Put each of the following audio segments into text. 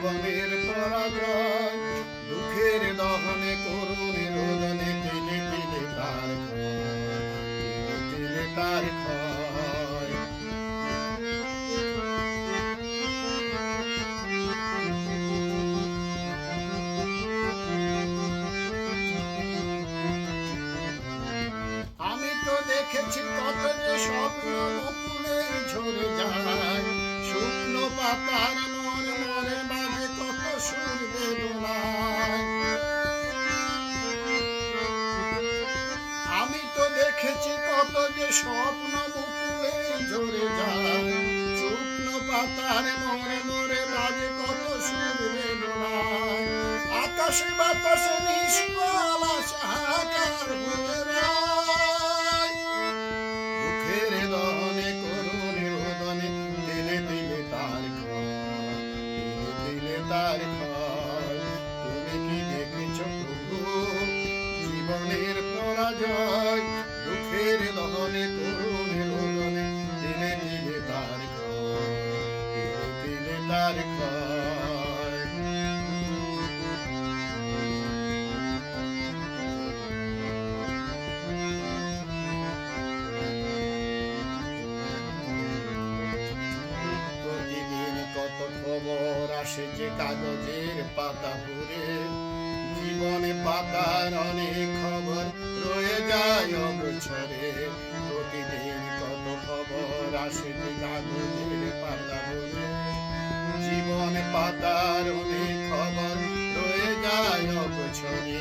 জীবনের পরাজয়, দুঃখের দহনে করুণ রোদনে তিলে তিলে তার ক্ষয়, তিলে তিলে তার ক্ষয়। আমি তো দেখেছি কত যে স্বপ্ন মুকুলে ঝরে যায়, শুকনো পাতার মনে মনে বাজে কত সুর বেদনায়। আমি তো দেখেছি কত যে স্বপ্ন মুকুলে ঝরে যায়, শুকনো পাতার মনে মনে বাজে কত সুর বেদনায়। আকাশে বাতাসে নিষ্ফল আশাকার হয়ে রয়, দুঃখের দহনে করুণ রোদনে দিলে দিলে তার ক্ষয়, দিলে দিলে তার ক্ষয়। তুমি কি দেখেছ প্রভু জীবনের পরাজয়, দুঃখের দহনে করুণ রোদনে দিলে দিলে তার ক্ষয়, দিলে দিলে তার ক্ষয়। প্রতিদিন কত খবর আসে যে কাগজের পাতা ভরে, জীবনে পাতার অনেক খবর রয়ে যায় অগোছরে। প্রতিদিন কত খবর আসে যে কাগজের পাতা ভরে, জীবনে পাতার অনেক খবর রয়ে যায় অগোছরে।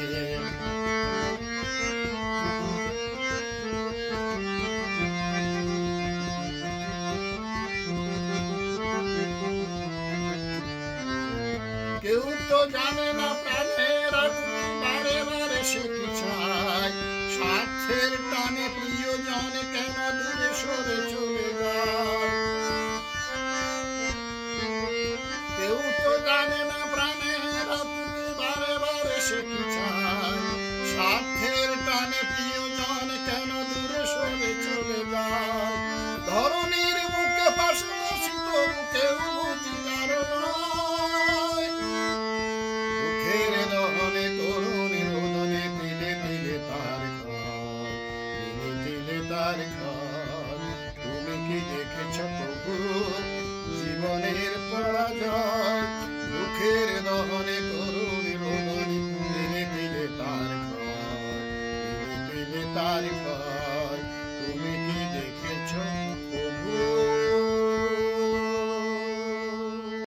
কেউ তো জানে না প্রাণের আকুতি বারে বারে সে কি চায়, স্বার্থের টানে প্রিয়জন কেন দূরে সরে চলে যায়। কেউ তো জানে না প্রাণের আকুতি বারে বারে সে কি চায়, স্বার্থের টানে প্রিয়জন কেন দূরে সরে চলে যায়। ধরনীর বুকে পাশাপাশি তবু কেউ বুঝি কারণ নয়, দুঃখের দহনে করুণ রোদনে দিলে দিলে তার ক্ষয়, দিলে দিলে তার ক্ষয়। তুমি কি দেখেছ প্রভু জীবনের পরাজয়, দুঃখের দহনে করুণ রোদনে দিলে দিলে তার ক্ষয়, দিলে দিলে তার ক্ষয়।